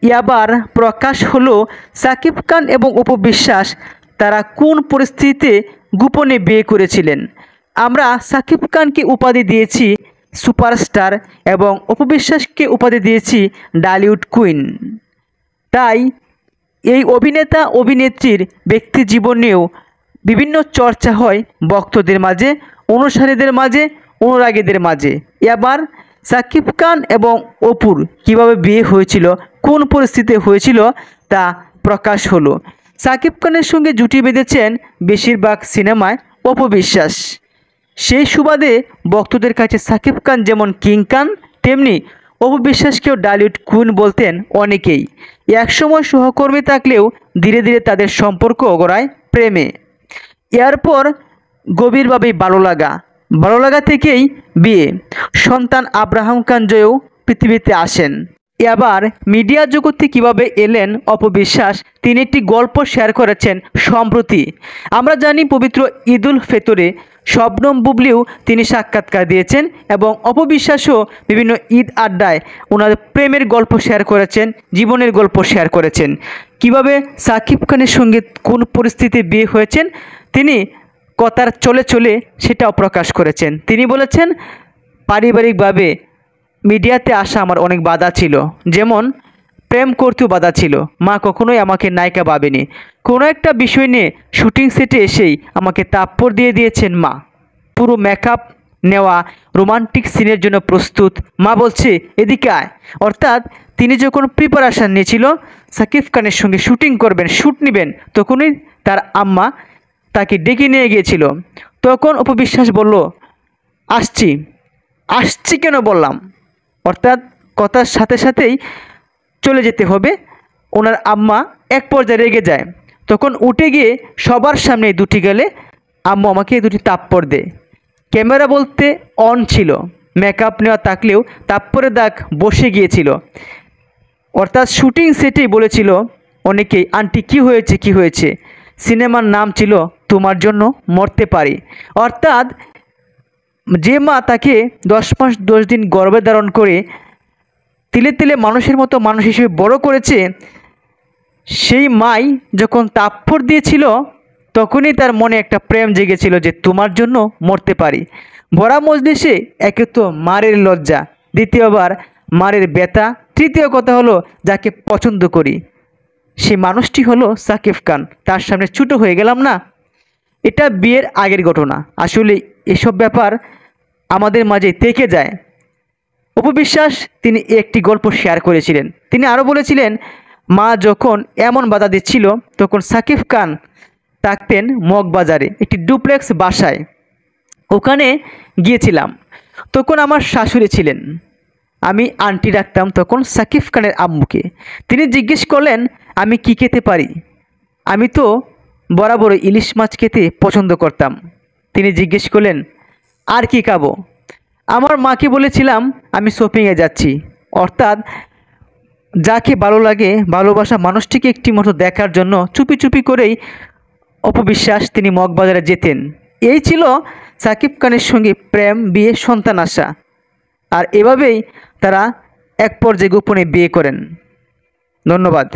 এবার প্রকাশ হলো সাকিব খান এবং অপু বিশ্বাস তারা কোন পরিস্থিতিতে গোপনে বিয়ে করেছিলেন। আমরা সাকিব খানকে উপাধি দিয়েছি সুপারস্টার এবং অপু বিশ্বাসকে উপাধি দিয়েছি ডালিউড কুইন। তাই এই অভিনেতা অভিনেত্রীর ব্যক্তি জীবন নিয়েও বিভিন্ন চর্চা হয় ভক্তদের মাঝে, অনুসারীদের মাঝে, অনুরাগীদের মাঝে। এবার সাকিব খান এবং অপুর কিভাবে বিয়ে হয়েছিল, কোন পরিস্থিতিতে হয়েছিল তা প্রকাশ হলো। সাকিব খানের সঙ্গে জুটি বেঁধেছেন বেশিরভাগ সিনেমায় অপু বিশ্বাস। সেই সুবাদে ভক্তদের কাছে সাকিব খান যেমন কিং খান, তেমনি অপু বিশ্বাসকেও ডালিউড কুইন বলতেন অনেকেই। একসময় সহকর্মী থাকলেও ধীরে ধীরে তাদের সম্পর্ক গড়ায় প্রেমে। এরপর গভীরভাবেই ভালো লাগা থেকেই বিয়ে। সন্তান আব্রাহাম খান জয়ও পৃথিবীতে আসেন। এবার মিডিয়া জগতে কিভাবে এলেন অপু বিশ্বাস, তিনি একটি গল্প শেয়ার করেছেন সম্প্রতি। আমরা জানি পবিত্র ঈদুল ফিতরে শবনম বুবলিও তিনি সাক্ষাৎকার দিয়েছেন এবং অপু বিশ্বাসও বিভিন্ন ঈদ আড্ডায় ওনাদের প্রেমের গল্প শেয়ার করেছেন, জীবনের গল্প শেয়ার করেছেন। কিভাবে সাকিব খানের সঙ্গে কোন পরিস্থিতিতে বিয়ে হয়েছেন তিনি কথার চলে চলে সেটাও প্রকাশ করেছেন। তিনি বলেছেন, পারিবারিকভাবে মিডিয়াতে আসা আমার অনেক বাধা ছিল, যেমন প্রেম করতেও বাধা ছিল। মা কখনোই আমাকে নায়িকা ভাবেনি। কোনো একটা বিষয় নিয়ে শুটিং সেটে এসেই আমাকে থাপ্পড় দিয়ে দিয়েছেন মা। পুরো মেকআপ নেওয়া, রোমান্টিক সিনের জন্য প্রস্তুত। মা বলছে এদিকে আয়। অর্থাৎ তিনি যখন প্রিপারেশান নিয়েছিল সাকিব খানের সঙ্গে শুটিং করবেন, শ্যুট নেবেন, তখনই তার আম্মা তাকে ডেকে নিয়ে গিয়েছিল। তখন অপু বিশ্বাস বলল, আসছি কেন বললাম, অর্থাৎ কথার সাথে সাথেই চলে যেতে হবে। ওনার আম্মা এক পর্যায়ে রেগে যায়। তখন উঠে গিয়ে সবার সামনে দুটি গেলে আম্মু আমাকে দুটি থাপ্পড় দেয়। ক্যামেরা বলতে অন ছিল, মেকআপ নেওয়া থাকলেও থাপ্পড়ের দাগ বসে গিয়েছিল। অর্থাৎ শুটিং সেটেই বলেছিল অনেকেই, আন্টি কি হয়েছে। সিনেমার নাম ছিল তোমার জন্য মরতে পারি। অর্থাৎ যে মা তাকে 10 মাস 10 দিন গর্ভে ধারণ করে তিলে তিলে মানুষের মতো মানুষ হিসেবে বড় করেছে, সেই মাই যখন থাপ্পড় দিয়েছিল তখনই তার মনে একটা প্রেম জেগেছিল যে তোমার জন্য মরতে পারি। ভরা মজলিসে একে তো মারের লজ্জা, দ্বিতীয়বার মারের ব্যথা, তৃতীয় কথা হলো যাকে পছন্দ করি সেই মানুষটি হলো সাকিব খান, তার সামনে ছোটো হয়ে গেলাম না। এটা বিয়ের আগের ঘটনা। আসলে এসব ব্যাপার আমাদের মাঝে থেকে যায়। অপু বিশ্বাস তিনি একটি গল্প শেয়ার করেছিলেন। তিনি আরও বলেছিলেন, মা যখন এমন বাধা দিচ্ছিল তখন সাকিব খান থাকতেন মগবাজারে একটি ডুপ্লেক্স বাসায়। ওখানে গিয়েছিলাম, তখন আমার শাশুড়ি ছিলেন, আমি আন্টি ডাকতাম তখন সাকিব খানের আম্মুকে। তিনি জিজ্ঞেস করলেন আমি কি খেতে পারি। আমি তো বরাবর ইলিশ মাছ খেতে পছন্দ করতাম। তিনি জিজ্ঞেস করলেন আর কি খাবো। আমার মাকে বলেছিলাম আমি শপিংয়ে যাচ্ছি। অর্থাৎ যাকে ভালো লাগে, ভালোবাসা মানুষটিকে একটি মতো দেখার জন্য চুপি চুপি করেই অপু বিশ্বাস তিনি মগবাজারে যেতেন। এই ছিল সাকিব খানের সঙ্গে প্রেম, বিয়ে, সন্তান আসা। আর এভাবেই তারা এক পর্যায়ে গোপনে বিয়ে করেন। ধন্যবাদ।